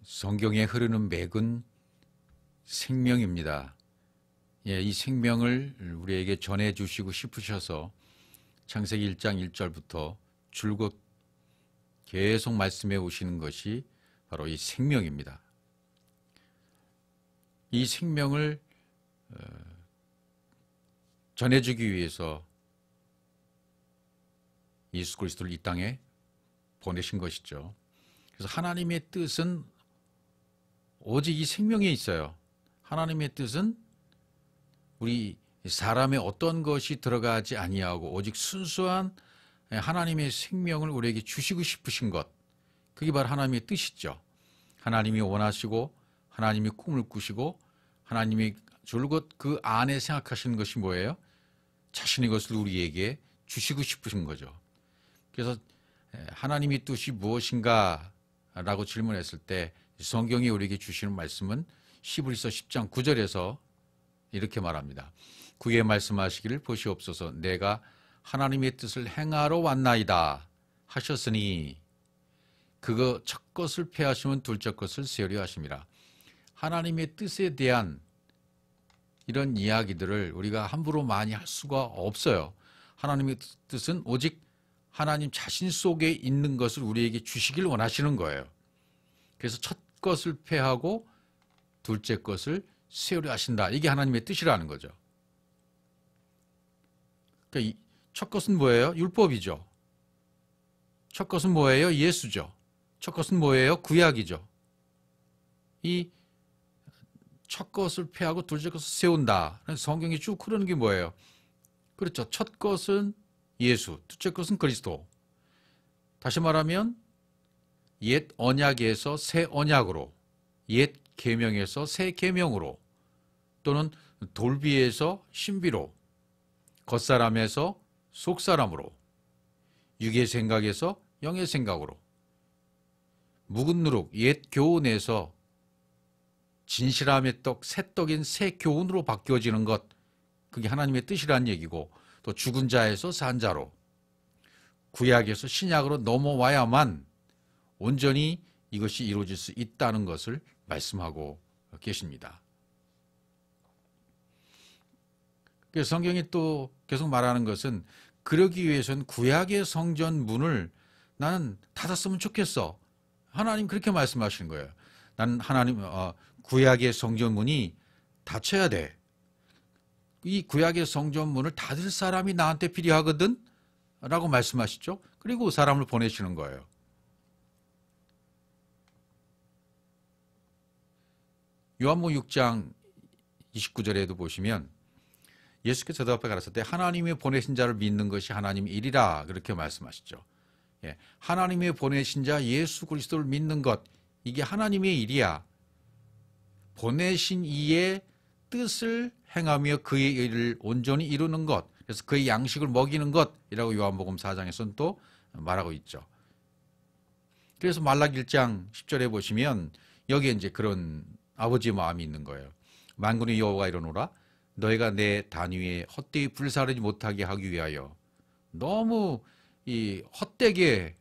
성경에 흐르는 맥은 생명입니다. 이 생명을 우리에게 전해주시고 싶으셔서 창세기 1장 1절부터 줄곧 계속 말씀해 오시는 것이 바로 이 생명입니다. 이 생명을 전해주기 위해서 예수 그리스도를 이 땅에 보내신 것이죠. 그래서 하나님의 뜻은 오직 이 생명에 있어요. 하나님의 뜻은 우리 사람의 어떤 것이 들어가지 아니하고 오직 순수한 하나님의 생명을 우리에게 주시고 싶으신 것, 그게 바로 하나님의 뜻이죠. 하나님이 원하시고 하나님이 꿈을 꾸시고 하나님이 줄곧 그 안에 생각하시는 것이 뭐예요? 자신의 것을 우리에게 주시고 싶으신 거죠. 그래서 하나님의 뜻이 무엇인가 라고 질문했을 때 성경이 우리에게 주시는 말씀은 히브리서 10장 9절에서 이렇게 말합니다. 그의 말씀하시기를 보시옵소서. 내가 하나님의 뜻을 행하러 왔나이다 하셨으니 그거 첫 것을 폐하시면 둘째 것을 세우려 하심이라. 하나님의 뜻에 대한 이런 이야기들을 우리가 함부로 많이 할 수가 없어요. 하나님의 뜻은 오직 하나님 자신 속에 있는 것을 우리에게 주시길 원하시는 거예요. 그래서 첫 것을 폐하고 둘째 것을 세우려 하신다. 이게 하나님의 뜻이라는 거죠. 그러니까 첫 것은 뭐예요? 율법이죠. 첫 것은 뭐예요? 예수죠. 첫 것은 뭐예요? 구약이죠. 이 첫 것을 폐하고 둘째 것을 세운다. 성경이 쭉 흐르는 게 뭐예요? 그렇죠. 첫 것은 예수, 둘째 것은 그리스도. 다시 말하면 옛 언약에서 새 언약으로, 옛 계명에서 새 계명으로, 또는 돌비에서 신비로, 겉사람에서 속사람으로, 육의 생각에서 영의 생각으로, 묵은 누룩, 옛 교훈에서 진실함의 떡, 새 떡인 새 교훈으로 바뀌어지는 것, 그게 하나님의 뜻이라는 얘기고, 또 죽은 자에서 산 자로, 구약에서 신약으로 넘어와야만 온전히 이것이 이루어질 수 있다는 것을 말씀하고 계십니다. 그래서 성경이 또 계속 말하는 것은 그러기 위해서는 구약의 성전 문을 나는 닫았으면 좋겠어. 하나님 그렇게 말씀하시는 거예요. 나는 하나님 구약의 성전 문이 닫혀야 돼. 이 구약의 성전 문을 닫을 사람이 나한테 필요하거든 라고 말씀하시죠. 그리고 사람을 보내시는 거예요. 요한복음 6장 29절에도 보시면 예수께서 저 앞에 가라사대 하나님이 보내신 자를 믿는 것이 하나님의 일이라 그렇게 말씀하시죠. 하나님이 보내신 자 예수 그리스도를 믿는 것, 이게 하나님의 일이야. 보내신 이의 뜻을 행하며 그의 일을 온전히 이루는 것, 그래서 그의 양식을 먹이는 것이라고 요한복음 4장에서는 또 말하고 있죠. 그래서 말라기 1장 10절에 보시면 여기에 이제 그런 아버지의 마음이 있는 거예요. 만군의 여호와가 이러노라 너희가 내 단위에 헛되이 불사르지 못하게 하기 위하여 너무 이 헛되게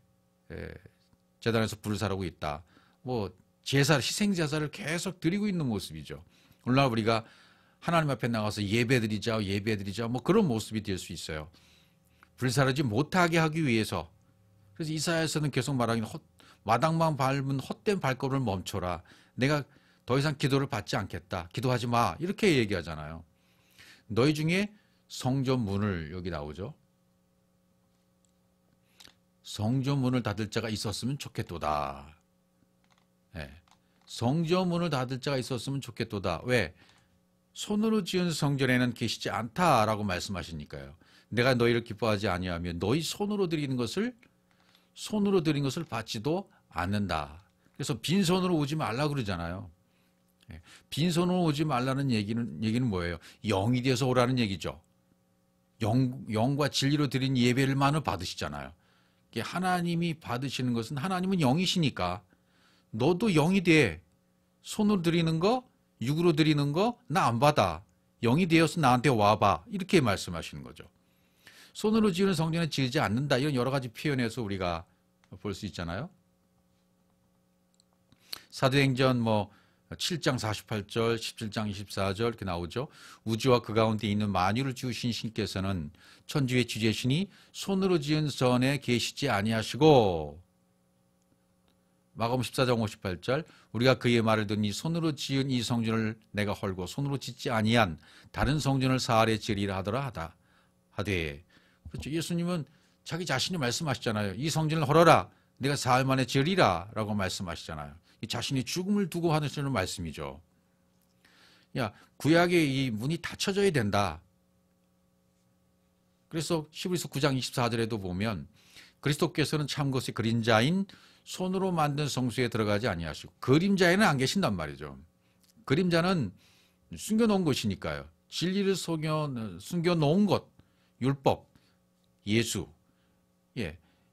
제단에서 불사르고 있다. 뭐 제사, 희생 제사를 계속 드리고 있는 모습이죠. 오늘날 우리가 하나님 앞에 나가서 예배드리자 뭐 그런 모습이 될 수 있어요. 불사르지 못하게 하기 위해서. 그래서 이사야에서는 계속 말하기는 마당만 밟은 헛된 발걸음을 멈춰라. 내가 더 이상 기도를 받지 않겠다. 기도하지 마. 이렇게 얘기하잖아요. 너희 중에 성전 문을, 여기 나오죠. 성전 문을 닫을 자가 있었으면 좋겠도다. 성전 문을 닫을 자가 있었으면 좋겠도다. 왜? 손으로 지은 성전에는 계시지 않다라고 말씀하시니까요. 내가 너희를 기뻐하지 아니하며 너희 손으로 드린 것을 받지도 않는다. 그래서 빈손으로 오지 말라 그러잖아요. 빈손으로 오지 말라는 얘기는 뭐예요? 영이 돼서 오라는 얘기죠. 영과 진리로 드린 예배를만을 받으시잖아요. 하나님이 받으시는 것은 하나님은 영이시니까 너도 영이 돼. 손으로 드리는 거, 육으로 드리는 거 나 안 받아. 영이 되어서 나한테 와봐. 이렇게 말씀하시는 거죠. 손으로 지은 성전에 지르지 않는다. 이런 여러 가지 표현에서 우리가 볼 수 있잖아요. 사도행전 7장 48절, 17장 24절 이렇게 나오죠. 우주와 그 가운데 있는 만유를 지으신 신께서는 천주의 주제신이 손으로 지은 전에 계시지 아니하시고, 마가복음 14장 58절, 우리가 그의 말을 듣니 손으로 지은 이 성전을 내가 헐고 손으로 짓지 아니한 다른 성전을 사흘에 지으리라 하더라 하되. 그렇죠. 예수님은 자기 자신이 말씀하시잖아요. 이 성전을 헐어라, 내가 사흘 만에 지으리라 라고 말씀하시잖아요. 자신이 죽음을 두고 하시는 말씀이죠. 야, 구약의 이 문이 닫혀져야 된다. 그래서 히브리서 9장 24절에도 보면 그리스도께서는 참 것의 그림자인 손으로 만든 성소에 들어가지 아니하시고, 그림자에는 안 계신단 말이죠. 그림자는 숨겨놓은 것이니까요. 진리를 숨겨놓은 것, 율법, 예수,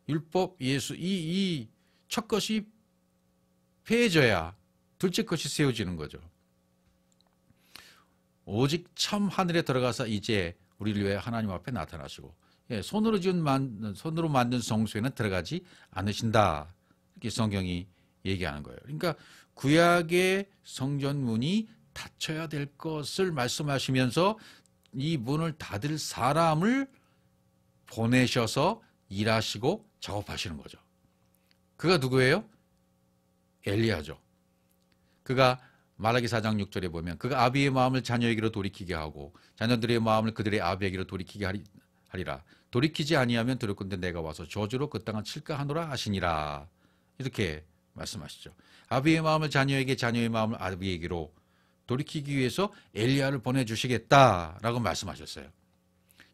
율법, 예수, 이 첫 것이 폐해져야 둘째 것이 세워지는 거죠. 오직 참 하늘에 들어가서 이제 우리를 위해 하나님 앞에 나타나시고, 손으로 만든 성소에는 들어가지 않으신다. 이렇게 성경이 얘기하는 거예요. 그러니까 구약의 성전문이 닫혀야 될 것을 말씀하시면서 이 문을 닫을 사람을 보내셔서 일하시고 작업하시는 거죠. 그가 누구예요? 엘리야죠. 그가 말라기 4장 6절에 보면 그가 아비의 마음을 자녀에게로 돌이키게 하고 자녀들의 마음을 그들의 아비에게로 돌이키게 하리라. 돌이키지 아니하면 들을건대 내가 와서 저주로 그 땅을 칠까 하노라 하시니라. 이렇게 말씀하시죠. 아비의 마음을 자녀에게, 자녀의 마음을 아비에게로 돌이키기 위해서 엘리야를 보내주시겠다라고 말씀하셨어요.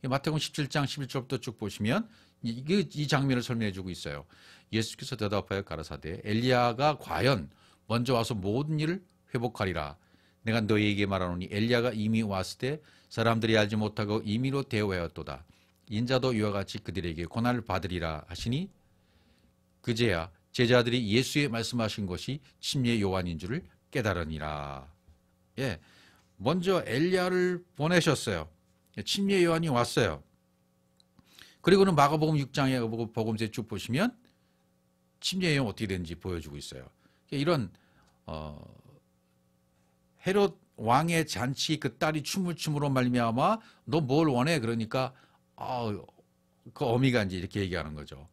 마태복음 17장 11절부터 쭉 보시면 이 장면을 설명해 주고 있어요. 예수께서 대답하여 가라사대 엘리야가 과연 먼저 와서 모든 일을 회복하리라. 내가 너희에게 말하노니 엘리야가 이미 왔을 때 사람들이 알지 못하고 임의로 대우하였도다. 인자도 이와 같이 그들에게 고난을 받으리라 하시니 그제야 제자들이 예수의 말씀하신 것이 침례 요한인 줄을 깨달으니라. 먼저 엘리야를 보내셨어요. 침례 요한이 왔어요. 그리고는 마가복음 6장에 복음서에 쭉 보시면 침례 요한 어떻게 되는지 보여주고 있어요. 이런 헤롯 왕의 잔치 그 딸이 춤을 춤으로 말미암아 너 뭘 원해? 그러니까 그 어미가 이제 이렇게 얘기하는 거죠.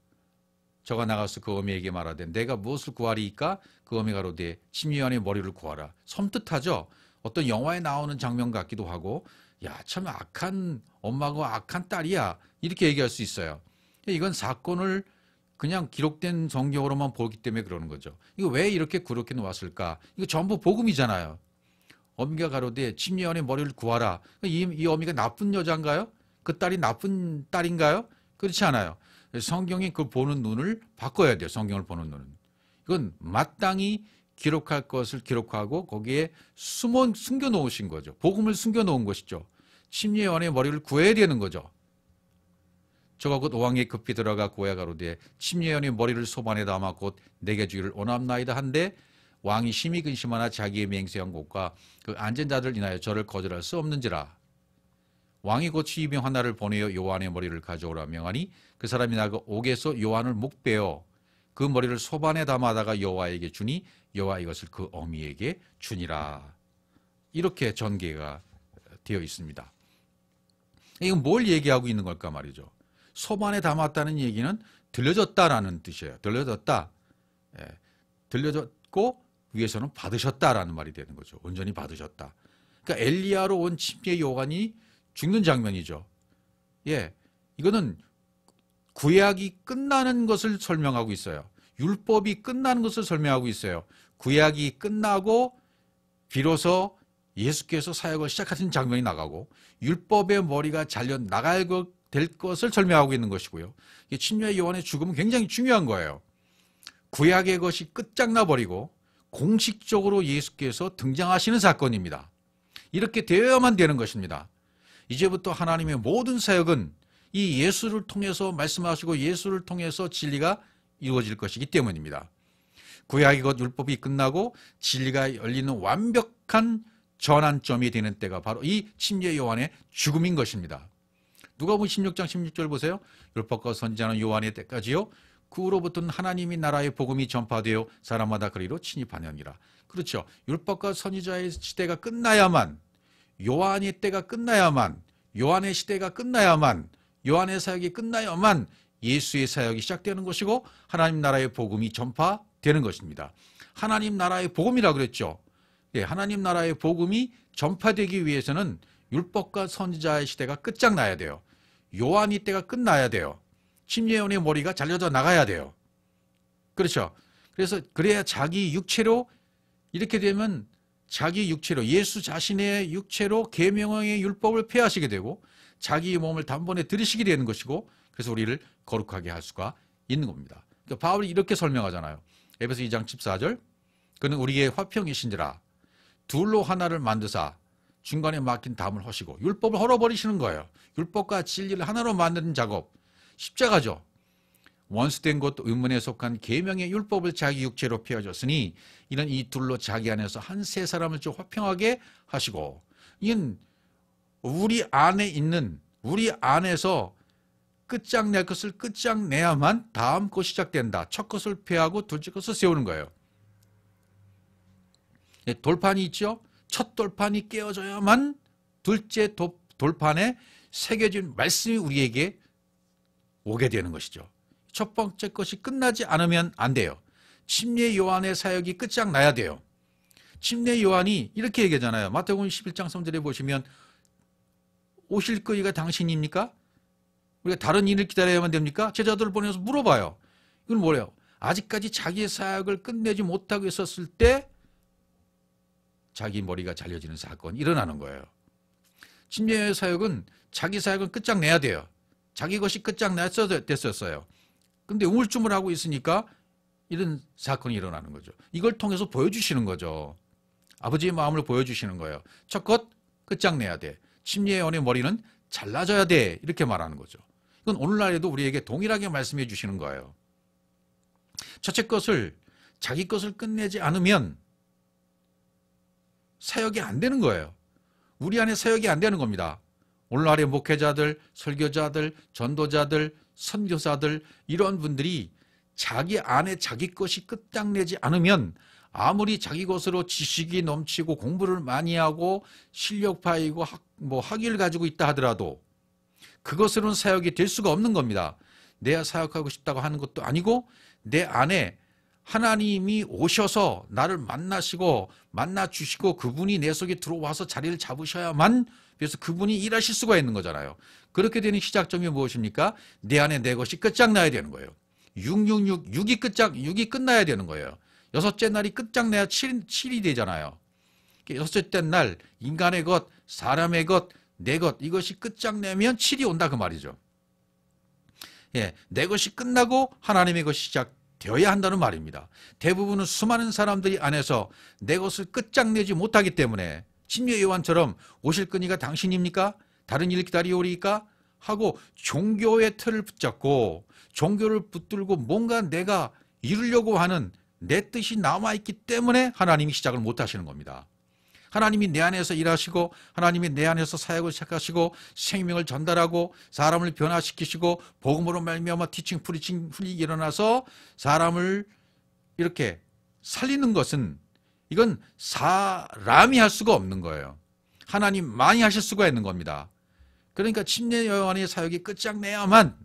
저가 나가서 그 어미에게 말하되 내가 무엇을 구하리이까? 그 어미가 이르되 침례 요한의 머리를 구하라. 섬뜩하죠. 어떤 영화에 나오는 장면 같기도 하고, 야, 참 악한 엄마고 악한 딸이야, 이렇게 얘기할 수 있어요. 이건 사건을 그냥 기록된 성경으로만 보기 때문에 그러는 거죠. 이거 왜 이렇게 그렇게 놓았을까? 이거 전부 복음이잖아요. 어미가 가로되 침례 요한의 머리를 구하라. 이 어미가 나쁜 여자인가요? 그 딸이 나쁜 딸인가요? 그렇지 않아요. 성경이 그 보는 눈을 바꿔야 돼요. 성경을 보는 눈은. 이건 마땅히 기록할 것을 기록하고 거기에 숨겨 놓으신 거죠. 복음을 숨겨 놓은 것이죠. 침례 요한의 머리를 구해야 되는 거죠. 저가 곧 왕에 급히 들어가 고야 가로되 침례 요한의 머리를 소반에 담아 곧 내게 주기를 원합나이다 한데 왕이 심히 근심하나 자기의 맹세한 곳과 그 앉은 자들 인하여 저를 거절할 수 없는지라. 왕이 곧 취임의 하나를 보내어 요한의 머리를 가져오라 명하니 그 사람이 나가 옥에서 요한을 목베어 그 머리를 소반에 담아다가 여호와에게 주니 여호와 이것을 그 어미에게 주니라. 이렇게 전개가 되어 있습니다. 이건 뭘 얘기하고 있는 걸까 말이죠. 소반에 담았다는 얘기는 들려졌다라는 뜻이에요. 들려졌다. 들려졌고 위에서는 받으셨다라는 말이 되는 거죠. 온전히 받으셨다. 그러니까 엘리야로 온 침례 요한이 죽는 장면이죠. 이거는 구약이 끝나는 것을 설명하고 있어요. 율법이 끝나는 것을 설명하고 있어요. 구약이 끝나고 비로소 예수께서 사역을 시작하신 장면이 나가고 율법의 머리가 잘려 나갈 될 것을 설명하고 있는 것이고요. 침례 요한의 죽음은 굉장히 중요한 거예요. 구약의 것이 끝장나 버리고 공식적으로 예수께서 등장하시는 사건입니다. 이렇게 되어야만 되는 것입니다. 이제부터 하나님의 모든 사역은 이 예수를 통해서 말씀하시고 예수를 통해서 진리가 이루어질 것이기 때문입니다. 구약의 것 율법이 끝나고 진리가 열리는 완벽한 전환점이 되는 때가 바로 이 침례 요한의 죽음인 것입니다. 누가복음 16장 16절 보세요. 율법과 선지자는 요한의 때까지요 그 후로부터는 하나님이 나라의 복음이 전파되어 사람마다 그리로 침입하느니라. 그렇죠. 율법과 선지자의 시대가 끝나야만, 요한의 때가 끝나야만, 요한의 시대가 끝나야만, 요한의 사역이 끝나야만 예수의 사역이 시작되는 것이고 하나님 나라의 복음이 전파되는 것입니다. 하나님 나라의 복음이라 그랬죠. 예, 하나님 나라의 복음이 전파되기 위해서는 율법과 선지자의 시대가 끝장나야 돼요. 요한의 때가 끝나야 돼요. 침례요한의 머리가 잘려져 나가야 돼요. 그렇죠. 그래서 그래야 자기 육체로, 이렇게 되면 자기 육체로, 예수 자신의 육체로 계명의 율법을 폐하시게 되고 자기 몸을 단번에 들이시게 되는 것이고, 그래서 우리를 거룩하게 할 수가 있는 겁니다. 그러니까 바울이 이렇게 설명하잖아요. 에베소 2장 14절, 그는 우리의 화평이신지라 둘로 하나를 만드사 중간에 막힌 담을 허시고, 율법을 헐어버리시는 거예요. 율법과 진리를 하나로 만드는 작업, 십자가죠. 원수된 것 의문에 속한 계명의 율법을 자기 육체로 폐하셨으니 이는 이 둘로 자기 안에서 한 세 사람을 좀 화평하게 하시고, 이는 우리 안에 있는, 우리 안에서 끝장낼 것을 끝장내야만 다음 것이 시작된다. 첫 것을 폐하고 둘째 것을 세우는 거예요. 돌판이 있죠. 첫 돌판이 깨어져야만 둘째 돌판에 새겨진 말씀이 우리에게 오게 되는 것이죠. 첫 번째 것이 끝나지 않으면 안 돼요. 침례 요한의 사역이 끝장나야 돼요. 침례 요한이 이렇게 얘기하잖아요. 마태복음 11장 3절에 보시면 오실 거이가 당신입니까? 우리가 다른 일을 기다려야만 됩니까? 제자들을 보내서 물어봐요. 이건 뭐예요? 아직까지 자기의 사역을 끝내지 못하고 있었을 때 자기 머리가 잘려지는 사건이 일어나는 거예요. 침례의 사역은 자기 사역은 끝장내야 돼요. 자기 것이 끝장났었어요. 근데 우물쭈물 하고 있으니까 이런 사건이 일어나는 거죠. 이걸 통해서 보여주시는 거죠. 아버지의 마음을 보여주시는 거예요. 첫 것 끝장내야 돼. 침례요한의 머리는 잘라져야 돼. 이렇게 말하는 거죠. 이건 오늘날에도 우리에게 동일하게 말씀해 주시는 거예요. 첫째 것을, 자기 것을 끝내지 않으면 사역이 안 되는 거예요. 우리 안에 사역이 안 되는 겁니다. 오늘날의 목회자들, 설교자들, 전도자들, 선교사들, 이런 분들이 자기 안에 자기 것이 끝장내지 않으면 아무리 자기 것으로 지식이 넘치고 공부를 많이 하고 실력 파이고 학위를 가지고 있다 하더라도 그것으로는 사역이 될 수가 없는 겁니다. 내가 사역하고 싶다고 하는 것도 아니고 내 안에 하나님이 오셔서 나를 만나시고 만나주시고 그분이 내 속에 들어와서 자리를 잡으셔야만, 그래서 그분이 일하실 수가 있는 거잖아요. 그렇게 되는 시작점이 무엇입니까? 내 안에 내 것이 끝장나야 되는 거예요. 6이 끝나야 되는 거예요. 여섯째 날이 끝장내야 7이 되잖아요. 여섯째 날 인간의 것, 사람의 것, 내 것, 이것이 끝장내면 7이 온다 그 말이죠. 예, 내 것이 끝나고 하나님의 것이 시작되어야 한다는 말입니다. 대부분은 수많은 사람들이 안에서 내 것을 끝장내지 못하기 때문에 침례 요한처럼 오실 끈이가 당신입니까? 다른 일 기다리오리까? 하고 종교의 틀을 붙잡고 종교를 붙들고 뭔가 내가 이루려고 하는 내 뜻이 남아있기 때문에 하나님이 시작을 못하시는 겁니다. 하나님이 내 안에서 일하시고 하나님이 내 안에서 사역을 시작하시고 생명을 전달하고 사람을 변화시키시고 복음으로 말미암아 티칭 프리칭 훌리 일어나서 사람을 이렇게 살리는 것은, 이건 사람이 할 수가 없는 거예요. 하나님만이 하실 수가 있는 겁니다. 그러니까 침례 요한의 사역이 끝장내야만,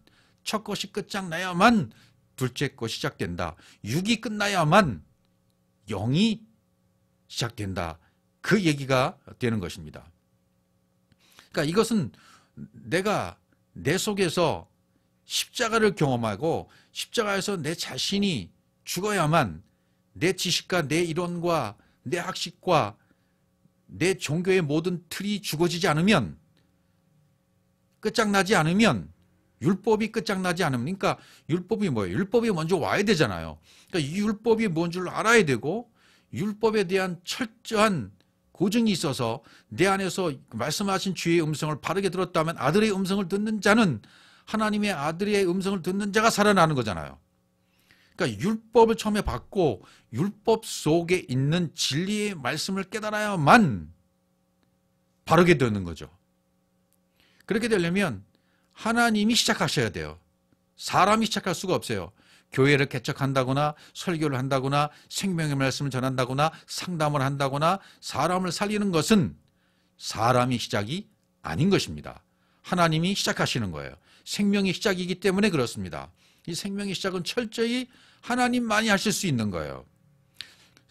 첫 것이 끝장나야만 둘째 것이 시작된다. 6이 끝나야만 0이 시작된다. 그 얘기가 되는 것입니다. 그러니까 이것은 내가 내 속에서 십자가를 경험하고 십자가에서 내 자신이 죽어야만 내 지식과 내 이론과 내 학식과 내 종교의 모든 틀이 죽어지지 않으면, 끝장나지 않으면, 율법이 끝장나지 않으면, 그러니까 율법이 뭐예요? 율법이 먼저 와야 되잖아요. 그러니까 이 율법이 뭔 줄 알아야 되고 율법에 대한 철저한 고증이 있어서 내 안에서 말씀하신 주의 음성을 바르게 들었다면 아들의 음성을 듣는 자는, 하나님의 아들의 음성을 듣는 자가 살아나는 거잖아요. 그러니까 율법을 처음에 받고 율법 속에 있는 진리의 말씀을 깨달아야만 바르게 되는 거죠. 그렇게 되려면 하나님이 시작하셔야 돼요. 사람이 시작할 수가 없어요. 교회를 개척한다거나 설교를 한다거나 생명의 말씀을 전한다거나 상담을 한다거나 사람을 살리는 것은 사람이 시작이 아닌 것입니다. 하나님이 시작하시는 거예요. 생명의 시작이기 때문에 그렇습니다. 이 생명의 시작은 철저히 하나님만이 하실 수 있는 거예요.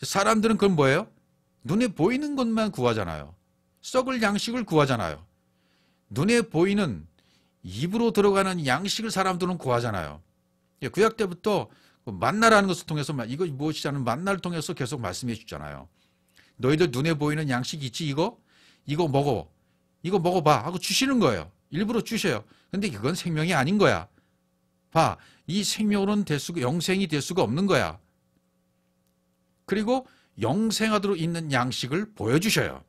사람들은 그건 뭐예요? 눈에 보이는 것만 구하잖아요. 썩을 양식을 구하잖아요. 눈에 보이는 입으로 들어가는 양식을 사람들은 구하잖아요. 구약 때부터 만나라는 것을 통해서 이거 무엇이지 않은 만나를 통해서 계속 말씀해 주잖아요. 너희들 눈에 보이는 양식이 있지 이거 먹어. 이거 먹어봐 하고 주시는 거예요. 일부러 주셔요. 근데 그건 생명이 아닌 거야. 봐. 이 생명으로는 영생이 될 수가 없는 거야. 그리고 영생하도록 있는 양식을 보여주셔요.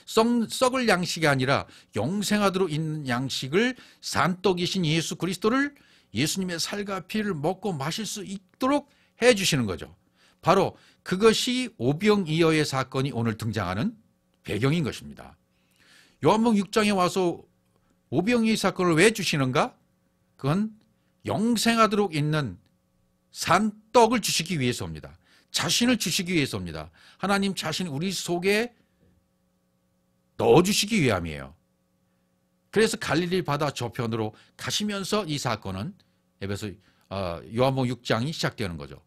썩을 양식이 아니라 영생하도록 있는 양식을 산떡이신 예수 그리스도를 예수님의 살과 피를 먹고 마실 수 있도록 해주시는 거죠. 바로 그것이 오병이어의 사건이 오늘 등장하는 배경인 것입니다. 요한복음 6장에 와서 오병이어의 사건을 왜 주시는가? 그건 영생하도록 있는 산떡을 주시기 위해서입니다. 자신을 주시기 위해서입니다. 하나님 자신 우리 속에 넣어주시기 위함이에요. 그래서 갈릴리 바다 저편으로 가시면서 이 사건은 요한복음 6장이 시작되는 거죠.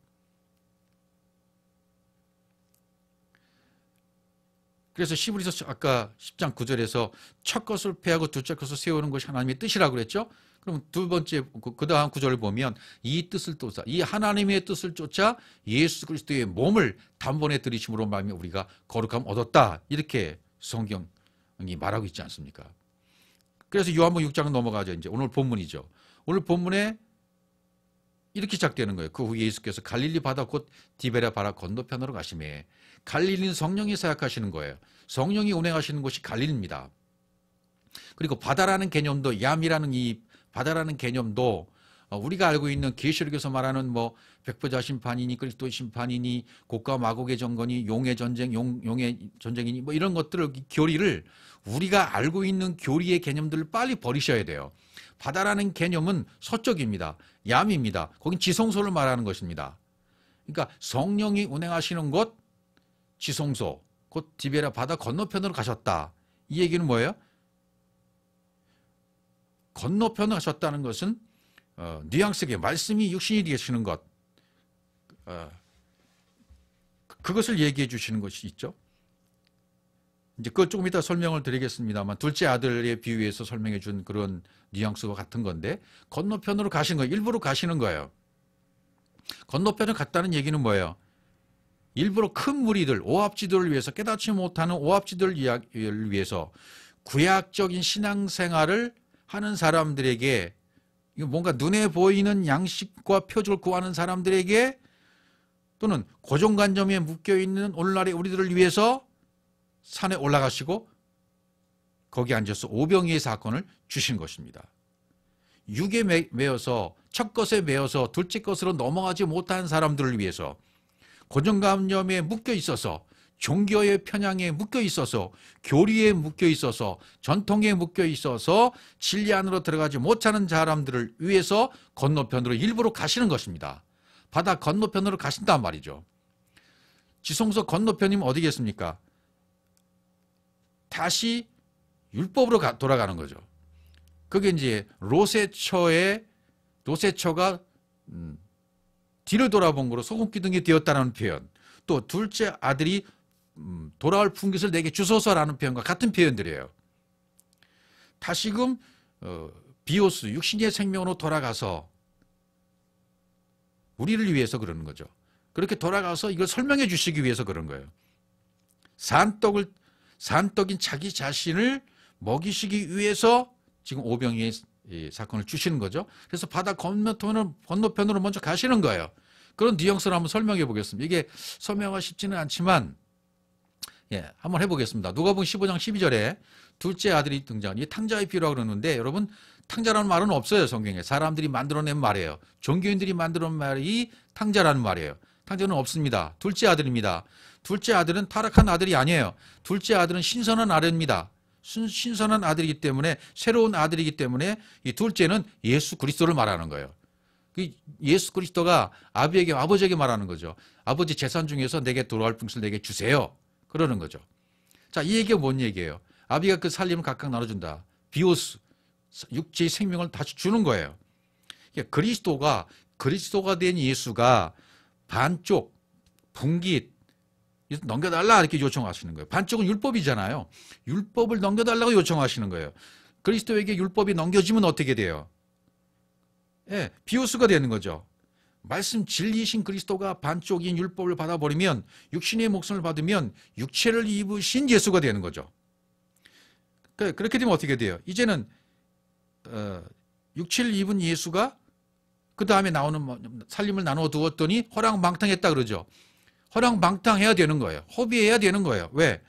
그래서 히브리서 아까 10장 9절에서 첫 것을 패하고 둘째 것을 세우는 것이 하나님의 뜻이라고 그랬죠. 그럼 두 번째 그 다음 구절을 보면 이 뜻을 쫓아 이 하나님의 뜻을 쫓아 예수 그리스도의 몸을 단번에 들이심으로 말미암아 우리가 거룩함 얻었다. 이렇게 성경이 말하고 있지 않습니까? 그래서 요한복음 6장 넘어가죠. 이제 오늘 본문이죠. 오늘 본문에 이렇게 시작되는 거예요. 그 후에 예수께서 갈릴리 바다 곧 디베랴 바다 건너편으로 가시매. 갈릴리는 성령이 사역하시는 거예요. 성령이 운행하시는 곳이 갈릴리입니다. 그리고 바다라는 개념도 얌이라는 이 바다라는 개념도 우리가 알고 있는 계시록에서 말하는 뭐 백보자 심판이니 그리스도 심판이니 곡과 마곡의 정권이 용의 전쟁이니 뭐 이런 것들을 교리를 우리가 알고 있는 교리의 개념들을 빨리 버리셔야 돼요. 바다라는 개념은 서쪽입니다. 얌입니다. 거긴 지성소를 말하는 것입니다. 그러니까 성령이 운행하시는 곳 지성소 곧 디베랴 바다 건너편으로 가셨다. 이 얘기는 뭐예요? 건너편으로 가셨다는 것은 뉘앙스게 말씀이 육신이 되시는 것 그것을 얘기해 주시는 것이 있죠. 이제 그걸 조금 이따 설명을 드리겠습니다만 둘째 아들에 비유해서 설명해 준 그런 뉘앙스와 같은 건데 건너편으로 가신 거예요. 일부러 가시는 거예요. 건너편으로 갔다는 얘기는 뭐예요? 일부러 큰 무리들, 오합지들을 위해서 깨닫지 못하는 오합지들을 위해서 구약적인 신앙생활을 하는 사람들에게 뭔가 눈에 보이는 양식과 표적을 구하는 사람들에게 또는 고정관념에 묶여있는 오늘날의 우리들을 위해서 산에 올라가시고 거기 앉아서 오병이의 사건을 주신 것입니다. 육에 매여서 첫 것에 매여서 둘째 것으로 넘어가지 못한 사람들을 위해서 고정관념에 묶여 있어서 종교의 편향에 묶여 있어서 교리에 묶여 있어서 전통에 묶여 있어서 진리 안으로 들어가지 못하는 사람들을 위해서 건너편으로 일부러 가시는 것입니다. 바다 건너편으로 가신단 말이죠. 지성소 건너편이면 어디겠습니까? 다시 율법으로 돌아가는 거죠. 그게 이제 로세처가 뒤를 돌아본 거로 소금기둥이 되었다는 표현, 또 둘째 아들이 돌아올 풍깃을 내게 주소서라는 표현과 같은 표현들이에요. 다시금 비오스 육신의 생명으로 돌아가서 우리를 위해서 그러는 거죠. 그렇게 돌아가서 이걸 설명해 주시기 위해서 그런 거예요. 산떡인 자기 자신을 먹이시기 위해서 지금 오병이의 사건을 주시는 거죠. 그래서 바다 건너편으로 먼저 가시는 거예요. 그런 뉘앙스를 한번 설명해 보겠습니다. 이게 설명하기 쉽지는 않지만 한번 해보겠습니다. 누가복음 15장 12절에 둘째 아들이 등장한 이 탕자의 비유라고 그러는데 여러분 탕자라는 말은 없어요. 성경에. 사람들이 만들어낸 말이에요. 종교인들이 만들어낸 말이 탕자라는 말이에요. 탕자는 없습니다. 둘째 아들입니다. 둘째 아들은 타락한 아들이 아니에요. 둘째 아들은 신선한 아들입니다. 신선한 아들이기 때문에 새로운 아들이기 때문에 이 둘째는 예수 그리스도를 말하는 거예요. 예수 그리스도가 아버지에게 말하는 거죠. 아버지 재산 중에서 내게 돌아올 분깃을 내게 주세요. 그러는 거죠. 자, 이 얘기가 뭔 얘기예요? 아비가 그 살림을 각각 나눠준다. 비오스, 육체의 생명을 다시 주는 거예요. 그러니까 그리스도가 된 예수가 반쪽, 분깃 넘겨달라 이렇게 요청하시는 거예요. 반쪽은 율법이잖아요. 율법을 넘겨달라고 요청하시는 거예요. 그리스도에게 율법이 넘겨지면 어떻게 돼요? 예, 비오스가 되는 거죠. 말씀 진리이신 그리스도가 반쪽인 율법을 받아버리면, 육신의 목숨을 받으면 육체를 입으신 예수가 되는 거죠. 그렇게 되면 어떻게 돼요? 이제는 육체를 입은 예수가 그 다음에 나오는 살림을 나누어 두었더니 허랑방탕했다 그러죠. 허랑방탕해야 되는 거예요. 허비해야 되는 거예요. 왜?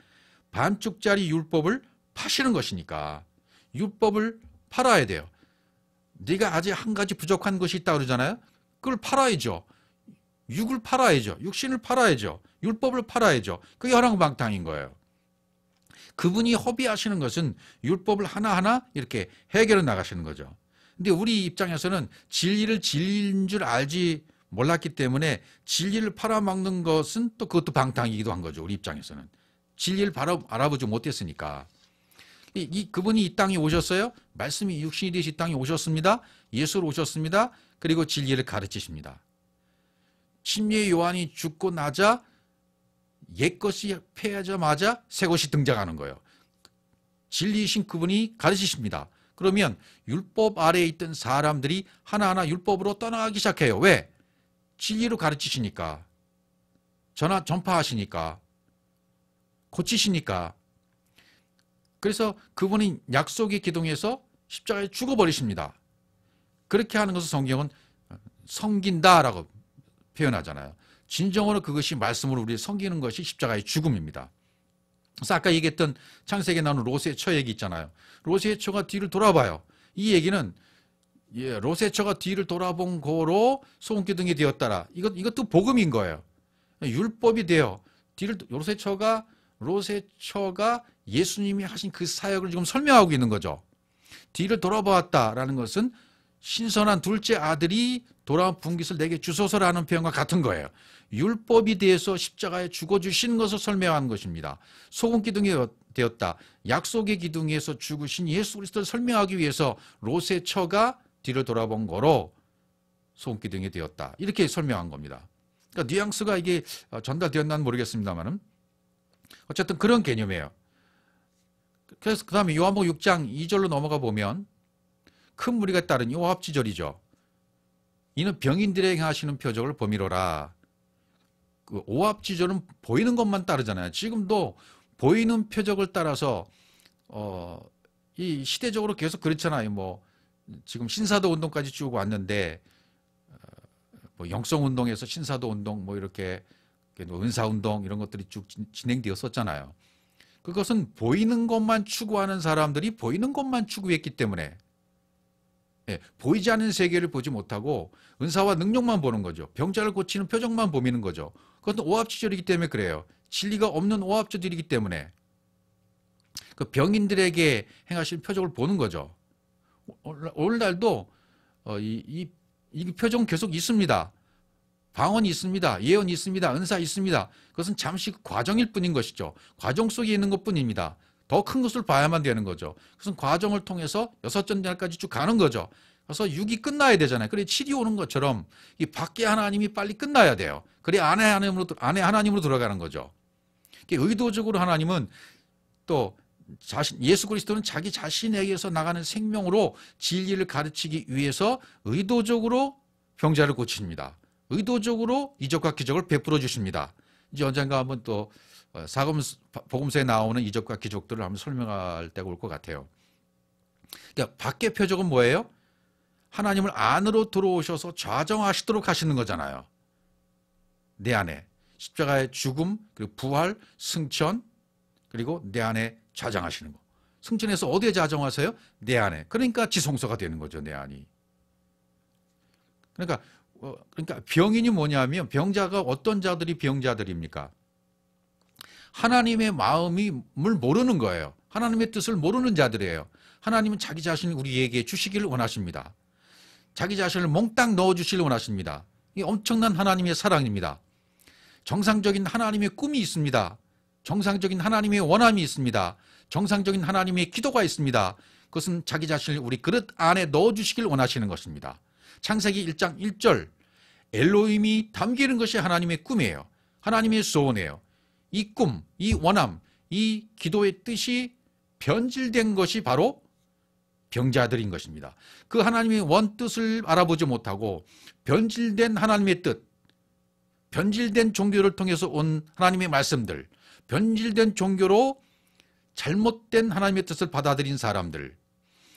반쪽짜리 율법을 파시는 것이니까. 율법을 팔아야 돼요. 네가 아직 한 가지 부족한 것이 있다 그러잖아요. 그걸 팔아야죠. 육을 팔아야죠. 육신을 팔아야죠. 율법을 팔아야죠. 그게 허랑방탕인 거예요. 그분이 허비하시는 것은 율법을 하나하나 이렇게 해결해 나가시는 거죠. 근데 우리 입장에서는 진리를 진리인 줄 알지 몰랐기 때문에 진리를 팔아먹는 것은 또 그것도 방탕이기도 한 거죠. 우리 입장에서는. 진리를 알아보지 못했으니까. 그분이 이 땅에 오셨어요. 말씀이 육신이 되신 땅에 오셨습니다. 예수로 오셨습니다. 그리고 진리를 가르치십니다. 침례 요한이 죽고 나자 옛것이 폐하자마자 새것이 등장하는 거예요. 진리이신 그분이 가르치십니다. 그러면 율법 아래에 있던 사람들이 하나하나 율법으로 떠나가기 시작해요. 왜? 진리로 가르치시니까. 전파하시니까. 고치시니까. 그래서 그분이 약속의 기둥에서 십자가에 죽어버리십니다. 그렇게 하는 것을 성경은 섬긴다라고 표현하잖아요. 진정으로 그것이 말씀으로 우리를 섬기는 것이 십자가의 죽음입니다. 그래서 아까 얘기했던 창세기에 나오는 롯의 처 얘기 있잖아요. 롯의 처가 뒤를 돌아봐요. 이 얘기는 롯의 처가 뒤를 돌아본 거로 소금기둥이 되었다라. 이것도 복음인 거예요. 율법이 되어 롯의 처가 예수님이 하신 그 사역을 지금 설명하고 있는 거죠. 뒤를 돌아보았다라는 것은 신선한 둘째 아들이 돌아온 분깃을 내게 주소서라는 표현과 같은 거예요. 율법이 대해서 십자가에 죽어주신 것을 설명하는 것입니다. 소금기둥이 되었다. 약속의 기둥에서 죽으신 예수 그리스도를 설명하기 위해서 롯의 처가 뒤를 돌아본 거로 소금기둥이 되었다. 이렇게 설명한 겁니다. 그러니까 뉘앙스가 이게 전달되었나는 모르겠습니다만은 어쨌든 그런 개념이에요. 그래서 그 다음에 요한복음 6장 2절로 넘어가 보면 큰 무리가 따른 이 오합지절이죠. 이는 병인들에게 하시는 표적을 범이로라. 그 오합지절은 보이는 것만 따르잖아요. 지금도 보이는 표적을 따라서 이 시대적으로 계속 그렇잖아요. 뭐 지금 신사도 운동까지 쭉 왔는데 뭐 영성 운동에서 신사도 운동 뭐 이렇게 은사 운동 이런 것들이 쭉 진행되었었잖아요. 그것은 보이는 것만 추구하는 사람들이 보이는 것만 추구했기 때문에 보이지 않는 세계를 보지 못하고 은사와 능력만 보는 거죠. 병자를 고치는 표적만 보이는 거죠. 그것은 오합지절이기 때문에 그래요. 진리가 없는 오합지절이기 때문에 그 병인들에게 행하신 표적을 보는 거죠. 오늘날도 이 표적은 계속 있습니다. 방언이 있습니다. 예언이 있습니다. 은사 있습니다. 그것은 잠시 과정일 뿐인 것이죠. 과정 속에 있는 것뿐입니다. 더 큰 것을 봐야만 되는 거죠. 그것은 과정을 통해서 6째 날까지 쭉 가는 거죠. 그래서 6이 끝나야 되잖아요. 그래 7이 오는 것처럼 이 밖에 하나님이 빨리 끝나야 돼요. 그래 안에 하나님으로 들어가는 거죠. 의도적으로 하나님은 또 예수 그리스도는 자기 자신에게서 나가는 생명으로 진리를 가르치기 위해서 의도적으로 병자를 고칩니다. 의도적으로 이적과 기적을 베풀어 주십니다. 이제 언젠가 한번 또 복음서에 나오는 이적과 기적들을 한번 설명할 때가 올 것 같아요. 그러니까 밖의 표적은 뭐예요? 하나님을 안으로 들어오셔서 좌정하시도록 하시는 거잖아요. 내 안에 십자가의 죽음, 그리고 부활, 승천, 그리고 내 안에 좌정하시는 거. 승천해서 어디에 좌정하세요? 내 안에. 그러니까 지성소가 되는 거죠, 내 안이. 그러니까 병인이 뭐냐면 병자가 어떤 자들이 병자들입니까? 하나님의 마음을 모르는 거예요. 하나님의 뜻을 모르는 자들이에요. 하나님은 자기 자신을 우리에게 주시기를 원하십니다. 자기 자신을 몽땅 넣어주시길 원하십니다. 이 엄청난 하나님의 사랑입니다. 정상적인 하나님의 꿈이 있습니다. 정상적인 하나님의 원함이 있습니다. 정상적인 하나님의 기도가 있습니다. 그것은 자기 자신을 우리 그릇 안에 넣어주시길 원하시는 것입니다. 창세기 1장 1절 엘로힘이 담기는 것이 하나님의 꿈이에요. 하나님의 소원이에요. 이 꿈, 이 원함, 이 기도의 뜻이 변질된 것이 바로 병자들인 것입니다. 그 하나님의 원뜻을 알아보지 못하고 변질된 하나님의 뜻, 변질된 종교를 통해서 온 하나님의 말씀들, 변질된 종교로 잘못된 하나님의 뜻을 받아들인 사람들,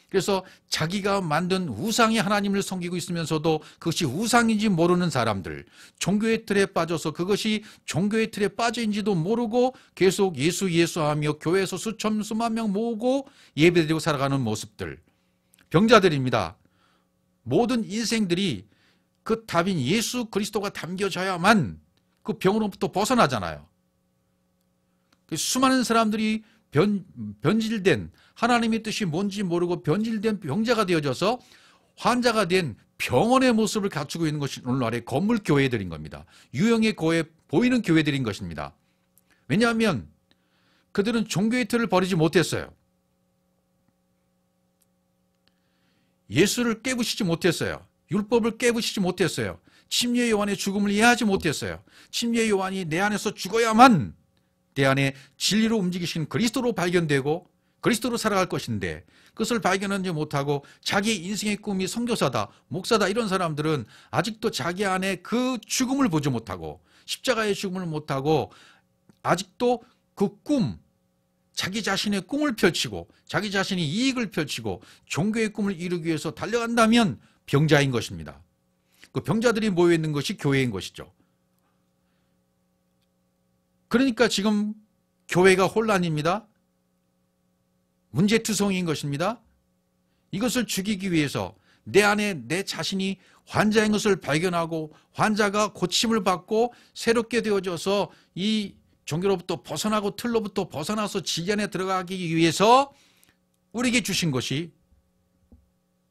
그래서 자기가 만든 우상의 하나님을 섬기고 있으면서도 그것이 우상인지 모르는 사람들, 종교의 틀에 빠져서 그것이 종교의 틀에 빠져인지도 모르고 계속 예수하며 교회에서 수천 수만 명 모으고 예배드리고 살아가는 모습들, 병자들입니다. 모든 인생들이 그 답인 예수 그리스도가 담겨져야만 그 병으로부터 벗어나잖아요. 수많은 사람들이 변질된 하나님의 뜻이 뭔지 모르고 변질된 병자가 되어져서 환자가 된 병원의 모습을 갖추고 있는 것이 오늘날의 건물 교회들인 겁니다. 유형의 교회, 보이는 교회들인 것입니다. 왜냐하면 그들은 종교의 틀을 버리지 못했어요. 예수를 깨부시지 못했어요. 율법을 깨부시지 못했어요. 침례 요한의 죽음을 이해하지 못했어요. 침례 요한이 내 안에서 죽어야만 내 안에 진리로 움직이신 그리스도로 발견되고 그리스도로 살아갈 것인데 그것을 발견하지 못하고 자기 인생의 꿈이 선교사다, 목사다 이런 사람들은 아직도 자기 안에 그 죽음을 보지 못하고 십자가의 죽음을 못하고 아직도 그 꿈, 자기 자신의 꿈을 펼치고 자기 자신이 이익을 펼치고 종교의 꿈을 이루기 위해서 달려간다면 병자인 것입니다. 그 병자들이 모여있는 것이 교회인 것이죠. 그러니까 지금 교회가 혼란입니다. 문제투성이인 것입니다. 이것을 죽이기 위해서 내 안에 내 자신이 환자인 것을 발견하고 환자가 고침을 받고 새롭게 되어져서 이 종교로부터 벗어나고 틀로부터 벗어나서 진리 안에 들어가기 위해서 우리에게 주신 것이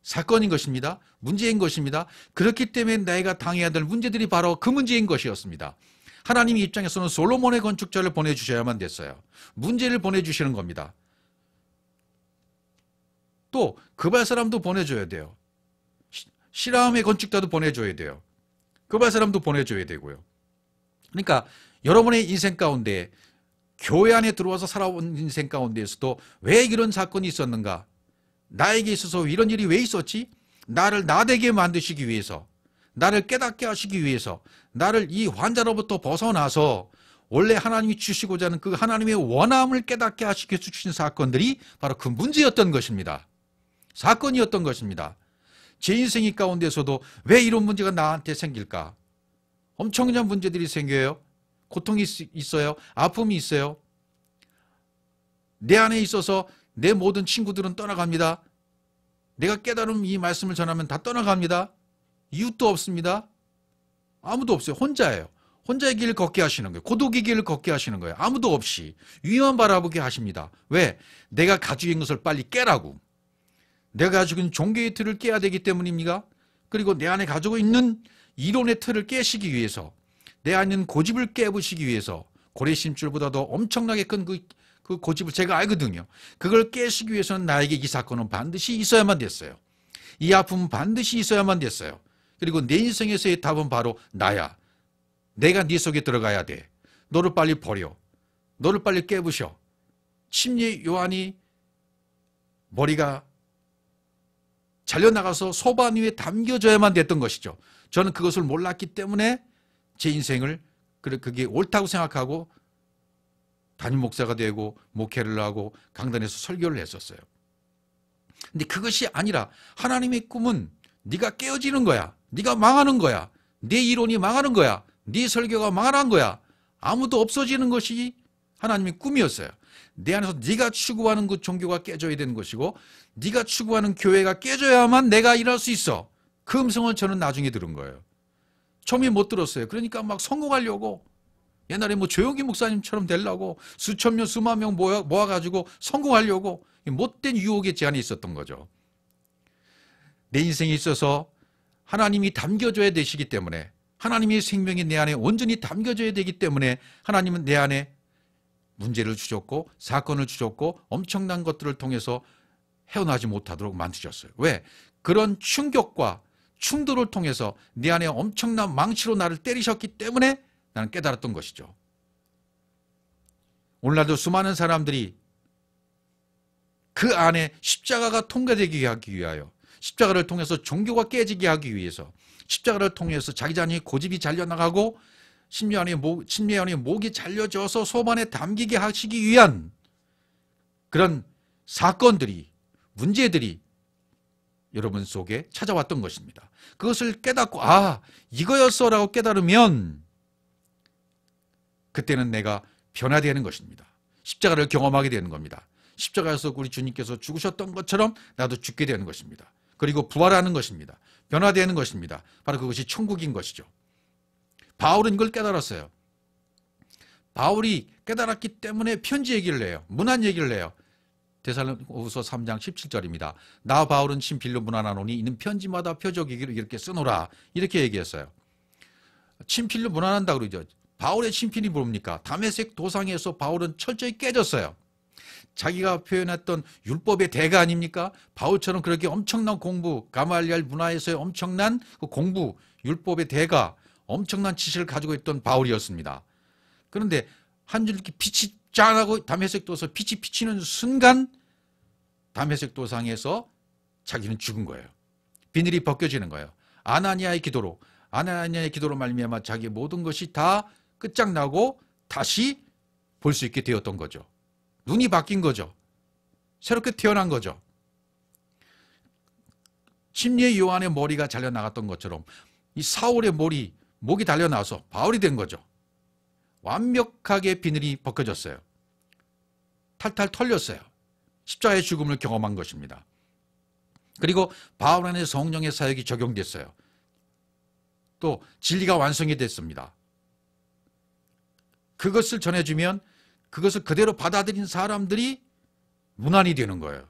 사건인 것입니다. 문제인 것입니다. 그렇기 때문에 내가 당해야 될 문제들이 바로 그 문제인 것이었습니다. 하나님 입장에서는 솔로몬의 건축자를 보내주셔야만 됐어요. 문제를 보내주시는 겁니다. 또 그발 사람도 보내줘야 돼요. 시라함의 건축자도 보내줘야 돼요. 그발 사람도 보내줘야 되고요. 그러니까 여러분의 인생 가운데 교회 안에 들어와서 살아온 인생 가운데에서도 왜 이런 사건이 있었는가? 나에게 있어서 이런 일이 왜 있었지? 나를 나되게 만드시기 위해서, 나를 깨닫게 하시기 위해서, 나를 이 환자로부터 벗어나서 원래 하나님이 주시고자 하는 그 하나님의 원함을 깨닫게 하시기 위해서 주신 사건들이 바로 그 문제였던 것입니다. 사건이었던 것입니다. 제 인생 가운데서도 왜 이런 문제가 나한테 생길까? 엄청난 문제들이 생겨요. 고통이 있어요. 아픔이 있어요. 내 안에 있어서 내 모든 친구들은 떠나갑니다. 내가 깨달은 이 말씀을 전하면 다 떠나갑니다. 이웃도 없습니다. 아무도 없어요. 혼자예요. 혼자의 길을 걷게 하시는 거예요. 고독의 길을 걷게 하시는 거예요. 아무도 없이 위만 바라보게 하십니다. 왜? 내가 가지고 있는 것을 빨리 깨라고. 내가 가지고 있는 종교의 틀을 깨야 되기 때문입니다. 그리고 내 안에 가지고 있는 이론의 틀을 깨시기 위해서, 내 안에 있는 고집을 깨부시기 위해서, 고래심줄보다도 엄청나게 큰 그 고집을 제가 알거든요. 그걸 깨시기 위해서는 나에게 이 사건은 반드시 있어야만 됐어요. 이 아픔은 반드시 있어야만 됐어요. 그리고 내 인생에서의 답은 바로 나야. 내가 네 속에 들어가야 돼. 너를 빨리 버려. 너를 빨리 깨부셔. 침례 요한이 머리가 잘려나가서 소반 위에 담겨져야만 됐던 것이죠. 저는 그것을 몰랐기 때문에 제 인생을 그게 옳다고 생각하고 담임 목사가 되고 목회를 하고 강단에서 설교를 했었어요. 근데 그것이 아니라 하나님의 꿈은 네가 깨어지는 거야. 네가 망하는 거야. 네 이론이 망하는 거야. 네 설교가 망하는 거야. 아무도 없어지는 것이 하나님의 꿈이었어요. 내 안에서 네가 추구하는 그 종교가 깨져야 되는 것이고 네가 추구하는 교회가 깨져야만 내가 일할 수 있어. 그 음성을 저는 나중에 들은 거예요. 처음에 못 들었어요. 그러니까 막 성공하려고 옛날에 뭐 조용기 목사님처럼 되려고 수천 명 수만 명 모아가지고 성공하려고 못된 유혹의 제한이 있었던 거죠. 내 인생에 있어서 하나님이 담겨줘야 되시기 때문에, 하나님의 생명이 내 안에 온전히 담겨져야 되기 때문에 하나님은 내 안에 문제를 주셨고 사건을 주셨고 엄청난 것들을 통해서 헤어나지 못하도록 만드셨어요. 왜? 그런 충격과 충돌을 통해서 내 안에 엄청난 망치로 나를 때리셨기 때문에 나는 깨달았던 것이죠. 오늘날도 수많은 사람들이 그 안에 십자가가 통과되게 하기 위하여, 십자가를 통해서 종교가 깨지게 하기 위해서, 십자가를 통해서 자기 자신이 고집이 잘려나가고 심리 안에 목이 잘려져서 소만에 담기게 하시기 위한 그런 사건들이, 문제들이 여러분 속에 찾아왔던 것입니다. 그것을 깨닫고 이거였어 라고 깨달으면 그때는 내가 변화되는 것입니다. 십자가를 경험하게 되는 겁니다. 십자가에서 우리 주님께서 죽으셨던 것처럼 나도 죽게 되는 것입니다. 그리고 부활하는 것입니다. 변화되는 것입니다. 바로 그것이 천국인 것이죠. 바울은 이걸 깨달았어요. 바울이 깨달았기 때문에 편지 얘기를 해요. 문안 얘기를 해요. 데살로니가후서 3장 17절입니다. 나 바울은 친필로 문안하노니 이는 편지마다 표적이기로 이렇게 쓰노라. 이렇게 얘기했어요. 친필로 문안한다 그러죠. 바울의 친필이 뭡니까? 다메섹 도상에서 바울은 철저히 깨졌어요. 자기가 표현했던 율법의 대가 아닙니까? 바울처럼 그렇게 엄청난 공부, 가말리알 문화에서의 엄청난 그 공부, 율법의 대가, 엄청난 지식을 가지고 있던 바울이었습니다. 그런데 한 줄 빛이 짠하고 다메섹 도서 빛이 비치는 순간 다메섹 도상에서 자기는 죽은 거예요. 비늘이 벗겨지는 거예요. 아나니아의 기도로 말미암아 자기의 모든 것이 다 끝장나고 다시 볼 수 있게 되었던 거죠. 눈이 바뀐 거죠. 새롭게 태어난 거죠. 침례 요한의 머리가 잘려나갔던 것처럼 이 사울의 목이 달려나와서 바울이 된 거죠. 완벽하게 비늘이 벗겨졌어요. 탈탈 털렸어요. 십자가의 죽음을 경험한 것입니다. 그리고 바울 안에 성령의 사역이 적용됐어요. 또 진리가 완성이 됐습니다. 그것을 전해주면 그것을 그대로 받아들인 사람들이 문안이 되는 거예요.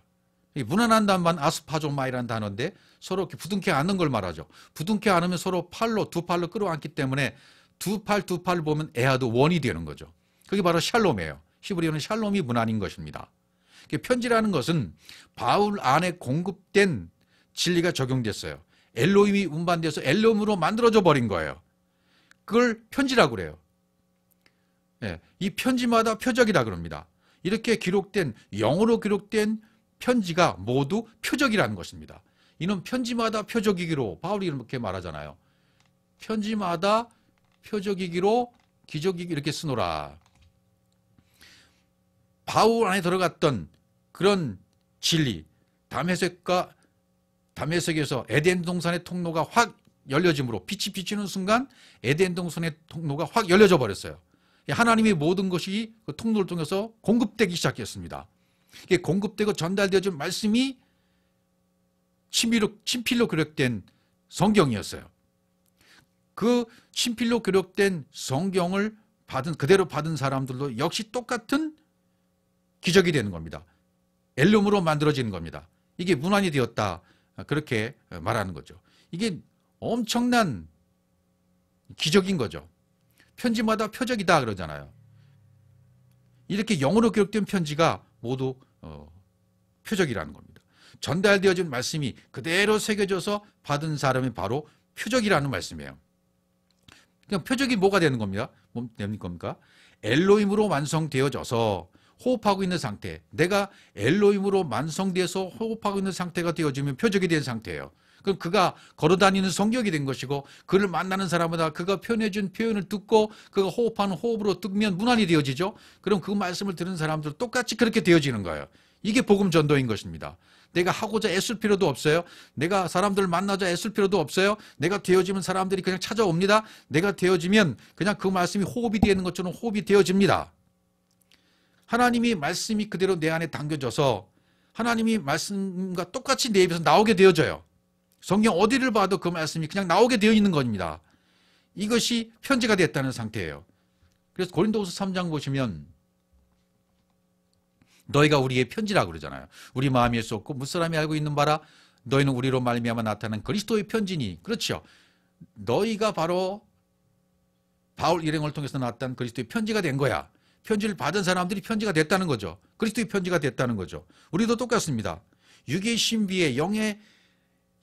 문안한 단어만 아스파조마이라는 단어인데 서로 이렇게 부둥켜 안는 걸 말하죠. 부둥켜 안으면 서로 두 팔로 끌어안기 때문에 두 팔을 보면 에하드 원이 되는 거죠. 그게 바로 샬롬이에요. 히브리어는 샬롬이 문안인 것입니다. 편지라는 것은 바울 안에 공급된 진리가 적용됐어요. 엘로힘이 운반돼서 엘로힘으로 만들어져 버린 거예요. 그걸 편지라고 그래요. 이 편지마다 표적이다 그럽니다. 이렇게 기록된, 영어로 기록된 편지가 모두 표적이라는 것입니다. 이는 편지마다 표적이기로 바울이 이렇게 말하잖아요. 편지마다 표적이기로 기적이기 이렇게 쓰노라. 바울 안에 들어갔던 그런 진리, 다메섹에서 에덴 동산의 통로가 확 열려짐으로 빛이 비치는 순간 에덴 동산의 통로가 확 열려져 버렸어요. 하나님의 모든 것이 그 통로를 통해서 공급되기 시작했습니다. 이게 공급되고 전달되어진 말씀이 친필로 기록된 성경이었어요. 그 친필로 기록된 성경을 그대로 받은 사람들도 역시 똑같은 기적이 되는 겁니다. 엘롬으로 만들어지는 겁니다. 이게 문안이 되었다. 그렇게 말하는 거죠. 이게 엄청난 기적인 거죠. 편지마다 표적이다 그러잖아요. 이렇게 영어로 기록된 편지가 모두 표적이라는 겁니다. 전달되어진 말씀이 그대로 새겨져서 받은 사람이 바로 표적이라는 말씀이에요. 그냥 표적이 뭐가 되는 겁니다. 뭐 되는 겁니까? 엘로힘으로 완성되어져서 호흡하고 있는 상태. 내가 엘로힘으로 완성돼서 호흡하고 있는 상태가 되어지면 표적이 된 상태예요. 그럼 그가 걸어다니는 성격이 된 것이고 그를 만나는 사람마다 그가 표현해준 표현을 듣고 그가 호흡하는 호흡으로 듣면 문안이 되어지죠. 그럼 그 말씀을 들은 사람들 똑같이 그렇게 되어지는 거예요. 이게 복음 전도인 것입니다. 내가 하고자 애쓸 필요도 없어요. 내가 사람들을 만나자 애쓸 필요도 없어요. 내가 되어지면 사람들이 그냥 찾아옵니다. 내가 되어지면 그냥 그 말씀이 호흡이 되는 것처럼 호흡이 되어집니다. 하나님이 말씀이 그대로 내 안에 담겨져서 하나님이 말씀과 똑같이 내 입에서 나오게 되어져요. 성경 어디를 봐도 그 말씀이 그냥 나오게 되어 있는 겁니다. 이것이 편지가 됐다는 상태예요. 그래서 고린도후서 3장 보시면 너희가 우리의 편지라고 그러잖아요. 우리 마음에 쏟고 무사람이 알고 있는 바라 너희는 우리로 말미암아 나타난 그리스도의 편지니. 그렇죠. 너희가 바로 바울 일행을 통해서 나타난 그리스도의 편지가 된 거야. 편지를 받은 사람들이 편지가 됐다는 거죠. 그리스도의 편지가 됐다는 거죠. 우리도 똑같습니다. 육의 신비에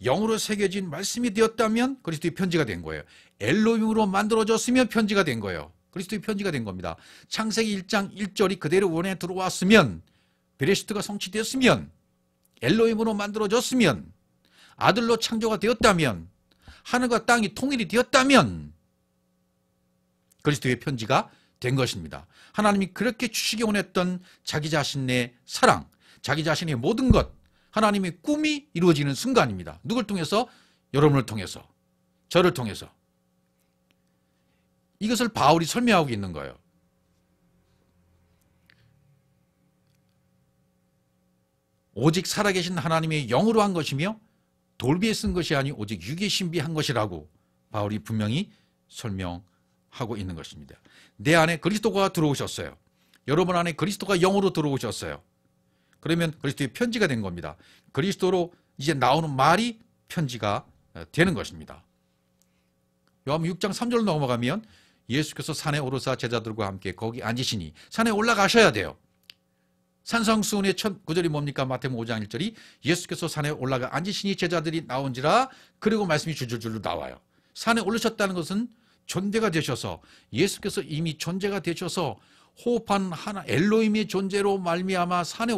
영으로 새겨진 말씀이 되었다면 그리스도의 편지가 된 거예요. 엘로힘으로 만들어졌으면 편지가 된 거예요. 그리스도의 편지가 된 겁니다. 창세기 1장 1절이 그대로 원에 들어왔으면, 베레시트가 성취되었으면, 엘로힘으로 만들어졌으면, 아들로 창조가 되었다면, 하늘과 땅이 통일이 되었다면 그리스도의 편지가 된 것입니다. 하나님이 그렇게 주시기 원했던 자기 자신의 사랑, 자기 자신의 모든 것, 하나님의 꿈이 이루어지는 순간입니다. 누굴 통해서? 여러분을 통해서, 저를 통해서. 이것을 바울이 설명하고 있는 거예요. 오직 살아계신 하나님의 영으로 한 것이며 돌비에 쓴 것이 아니 오직 육의 신비한 것이라고 바울이 분명히 설명하고 있는 것입니다. 내 안에 그리스도가 들어오셨어요. 여러분 안에 그리스도가 영으로 들어오셨어요. 그러면 그리스도의 편지가 된 겁니다. 그리스도로 이제 나오는 말이 편지가 되는 것입니다. 요한복음 6장 3절 넘어가면 예수께서 산에 오르사 제자들과 함께 거기 앉으시니, 산에 올라가셔야 돼요. 산성수훈의 첫 구절이 뭡니까? 마태복음 5장 1절이 예수께서 산에 올라가 앉으시니 제자들이 나온지라, 그리고 말씀이 줄줄줄 나와요. 산에 오르셨다는 것은 존재가 되셔서, 예수께서 이미 존재가 되셔서 호흡한 하나 엘로힘의 존재로 말미암아 산에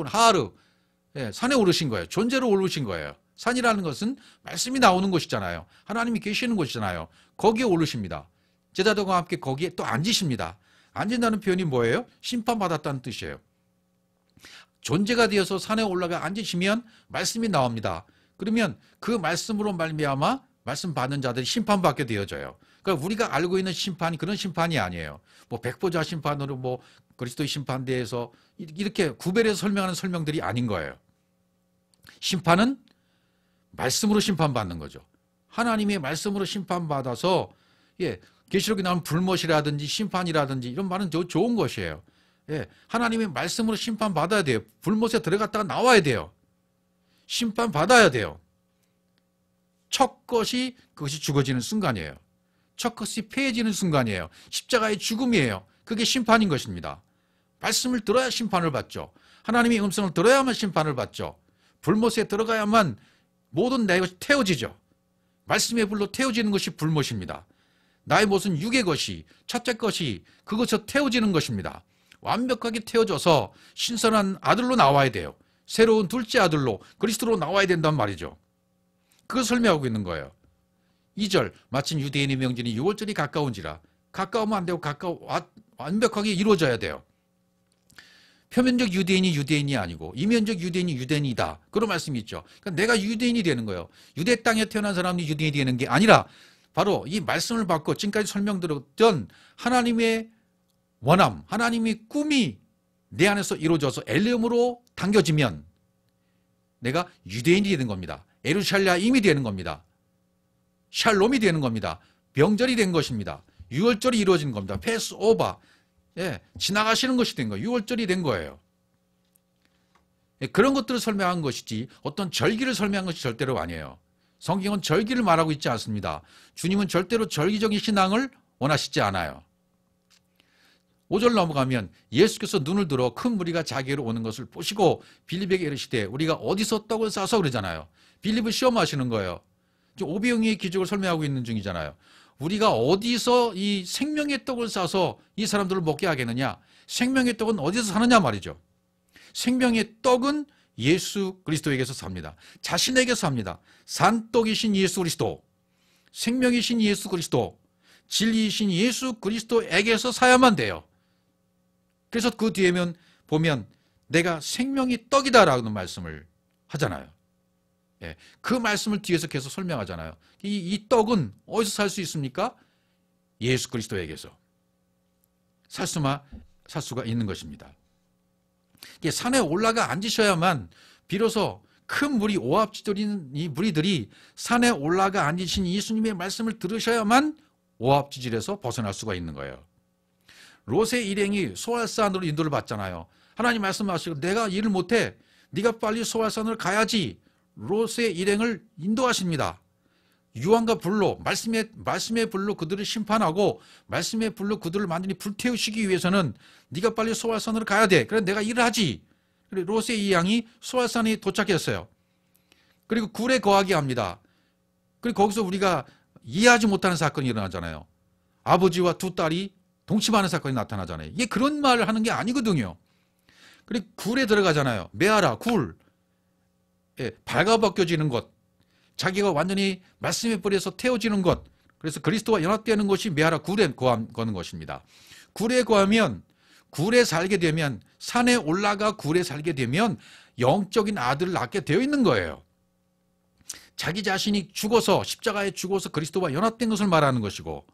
산에 오르신 거예요. 존재로 오르신 거예요. 산이라는 것은 말씀이 나오는 곳이잖아요. 하나님이 계시는 곳이잖아요. 거기에 오르십니다. 제자들과 함께 거기에 또 앉으십니다. 앉는다는 표현이 뭐예요? 심판받았다는 뜻이에요. 존재가 되어서 산에 올라가 앉으시면 말씀이 나옵니다. 그러면 그 말씀으로 말미암아 말씀 받는 자들이 심판받게 되어져요. 그러니까 우리가 알고 있는 심판이 그런 심판이 아니에요. 뭐 백보자 심판으로 뭐 그리스도의 심판대에서 이렇게 구별해서 설명하는 설명들이 아닌 거예요. 심판은 말씀으로 심판받는 거죠. 하나님의 말씀으로 심판받아서, 계시록에 나오는 불못이라든지 심판이라든지 이런 말은 좋은 것이에요. 하나님의 말씀으로 심판받아야 돼요. 불못에 들어갔다가 나와야 돼요. 심판받아야 돼요. 첫 것이 그것이 죽어지는 순간이에요. 첫 것이 폐해지는 순간이에요. 십자가의 죽음이에요. 그게 심판인 것입니다. 말씀을 들어야 심판을 받죠. 하나님의 음성을 들어야만 심판을 받죠. 불못에 들어가야만 모든 내 것이 태워지죠. 말씀의 불로 태워지는 것이 불못입니다. 나의 못은 육의 것이, 첫째 것이 그것에서 태워지는 것입니다. 완벽하게 태워져서 신선한 아들로 나와야 돼요. 새로운 둘째 아들로, 그리스도로 나와야 된단 말이죠. 그걸 설명하고 있는 거예요. 2절, 마침 유대인의 명절이 6월절이 가까운지라. 가까우면 안 되고 완벽하게 이루어져야 돼요. 표면적 유대인이 아니고 이면적 유대인이 유대인이다. 그런 말씀이 있죠. 그러니까 내가 유대인이 되는 거예요. 유대 땅에 태어난 사람이 유대인이 되는 게 아니라 바로 이 말씀을 받고 지금까지 설명드렸던 하나님의 원함, 하나님의 꿈이 내 안에서 이루어져서 엘리움으로 당겨지면 내가 유대인이 되는 겁니다. 에루샬라임이 되는 겁니다. 샬롬이 되는 겁니다. 명절이 된 것입니다. 유월절이 이루어진 겁니다. 패스오버, 지나가시는 것이 된 거예요. 유월절이 된 거예요. 그런 것들을 설명한 것이지 어떤 절기를 설명한 것이 절대로 아니에요. 성경은 절기를 말하고 있지 않습니다. 주님은 절대로 절기적인 신앙을 원하시지 않아요. 5절 넘어가면 예수께서 눈을 들어 큰 무리가 자기로 오는 것을 보시고 빌립에게 이르시되 우리가 어디서 떡을 싸서 그러잖아요. 빌립을 시험하시는 거예요. 오병이의 기적을 설명하고 있는 중이잖아요. 우리가 어디서 이 생명의 떡을 싸서 이 사람들을 먹게 하겠느냐. 생명의 떡은 어디서 사느냐 말이죠. 생명의 떡은 예수 그리스도에게서 삽니다. 자신에게서 삽니다. 산떡이신 예수 그리스도, 생명이신 예수 그리스도, 진리이신 예수 그리스도에게서 사야만 돼요. 그래서 그 뒤에면 보면 내가 생명이 떡이다라는 말씀을 하잖아요. 그 말씀을 뒤에서 계속 설명하잖아요. 이 떡은 어디서 살 수 있습니까? 예수 그리스도에게서 살 수가 있는 것입니다. 산에 올라가 앉으셔야만 비로소 큰 무리, 오합지졸인 이 무리들이 산에 올라가 앉으신 예수님의 말씀을 들으셔야만 오합지졸에서 벗어날 수가 있는 거예요. 롯의 일행이 소알산으로 인도를 받잖아요. 하나님 말씀하시고 내가 일을 못해. 네가 빨리 소알산으로 가야지. 롯의 일행을 인도하십니다. 유황과 불로, 말씀의 불로 그들을 심판하고 말씀의 불로 그들을 완전히 불태우시기 위해서는 네가 빨리 소알산으로 가야 돼. 그래 내가 일을 하지. 그래 롯의 이 양이 소알산에 도착했어요. 그리고 굴에 거하게 합니다. 그리고 거기서 우리가 이해하지 못하는 사건이 일어나잖아요. 아버지와 두 딸이 동침하는 사건이 나타나잖아요. 이게 그런 말을 하는 게 아니거든요. 그리고 굴에 들어가잖아요. 메아라, 굴. 예, 발가벗겨지는 것. 자기가 완전히 말씀의 불에서 태워지는 것. 그래서 그리스도와 연합되는 것이 메아라 굴에 거는 것입니다. 굴에 거하면, 굴에 살게 되면, 산에 올라가 굴에 살게 되면 영적인 아들을 낳게 되어 있는 거예요. 자기 자신이 죽어서 십자가에 죽어서 그리스도와 연합된 것을 말하는 것이고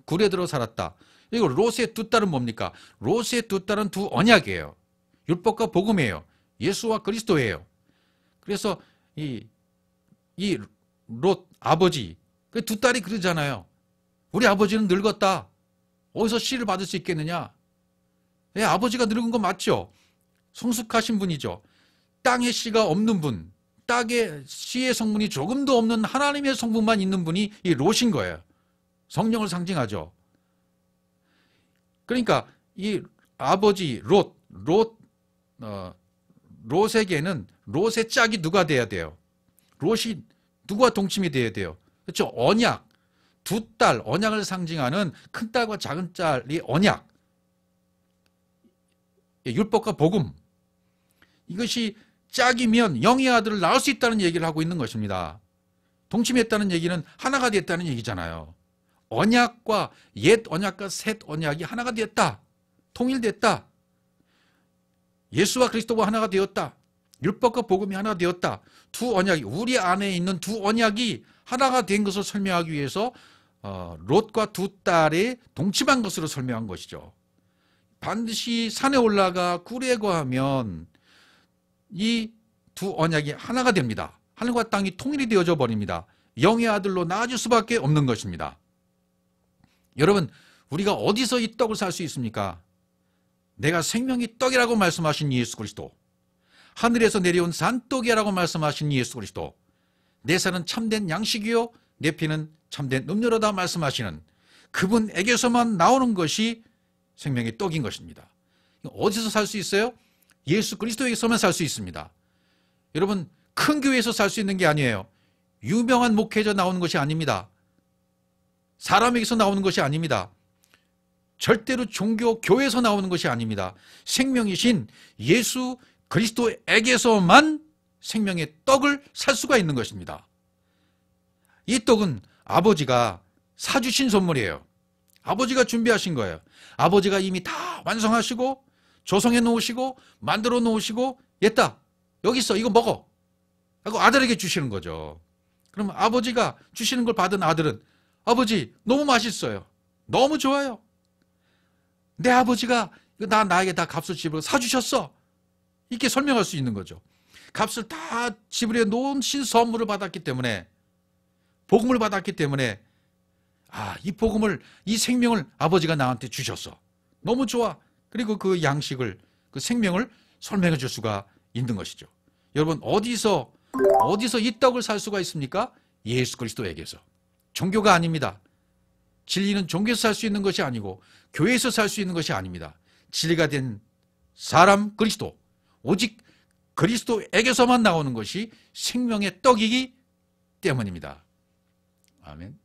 굴에 들어 살았다. 그리고 롯의 두 딸은 뭡니까? 롯의 두 딸은 두 언약이에요. 율법과 복음이에요. 예수와 그리스도예요. 그래서 이 롯 아버지 그 두 딸이 그러잖아요. 우리 아버지는 늙었다. 어디서 씨를 받을 수 있겠느냐? 예, 아버지가 늙은 거 맞죠? 성숙하신 분이죠. 땅에 씨가 없는 분, 땅에 씨의 성분이 조금도 없는 하나님의 성분만 있는 분이 이 롯인 거예요. 성령을 상징하죠. 그러니까 이 아버지 롯에게는 롯의 짝이 누가 돼야 돼요? 롯이 누구와 동침이 돼야 돼요? 그렇죠? 언약. 두 딸, 언약을 상징하는 큰 딸과 작은 딸이 언약. 율법과 복음. 이것이 짝이면 영의 아들을 낳을 수 있다는 얘기를 하고 있는 것입니다. 동침했다는 얘기는 하나가 됐다는 얘기잖아요. 언약과 옛 언약과 새 언약이 하나가 됐다. 통일됐다. 예수와 그리스도가 하나가 되었다. 율법과 복음이 하나가 되었다. 두 언약이 우리 안에 있는 두 언약이 하나가 된 것을 설명하기 위해서 롯과 두 딸의 동침한 것으로 설명한 것이죠. 반드시 산에 올라가 굴에 거하면 이 두 언약이 하나가 됩니다. 하늘과 땅이 통일이 되어져 버립니다. 영의 아들로 나아질 수밖에 없는 것입니다. 여러분, 우리가 어디서 이 떡을 살 수 있습니까? 내가 생명의 떡이라고 말씀하신 예수 그리스도, 하늘에서 내려온 산떡이라고 말씀하신 예수 그리스도, 내 살은 참된 양식이요 내 피는 참된 음료로다 말씀하시는 그분에게서만 나오는 것이 생명의 떡인 것입니다. 어디서 살 수 있어요? 예수 그리스도에게서만 살 수 있습니다. 여러분, 큰 교회에서 살 수 있는 게 아니에요. 유명한 목회자 나오는 것이 아닙니다. 사람에게서 나오는 것이 아닙니다. 절대로 종교, 교회에서 나오는 것이 아닙니다. 생명이신 예수 그리스도에게서만 생명의 떡을 살 수가 있는 것입니다. 이 떡은 아버지가 사주신 선물이에요. 아버지가 준비하신 거예요. 아버지가 이미 다 완성하시고 조성해 놓으시고 만들어 놓으시고 됐다. 여기 있어. 이거 먹어. 하고 아들에게 주시는 거죠. 그러면 아버지가 주시는 걸 받은 아들은 아버지 너무 맛있어요. 너무 좋아요. 내 아버지가 나에게 다 값을 지불해 사주셨어. 이렇게 설명할 수 있는 거죠. 값을 다 지불해 놓은 신선물을 받았기 때문에, 복음을 받았기 때문에, 이 복음을, 이 생명을 아버지가 나한테 주셨어. 너무 좋아. 그리고 그 양식을, 그 생명을 설명해 줄 수가 있는 것이죠. 여러분, 어디서 이 떡을 살 수가 있습니까? 예수 그리스도에게서. 종교가 아닙니다. 진리는 종교에서 살 수 있는 것이 아니고 교회에서 살 수 있는 것이 아닙니다. 진리가 된 사람 그리스도, 오직 그리스도에게서만 나오는 것이 생명의 떡이기 때문입니다. 아멘.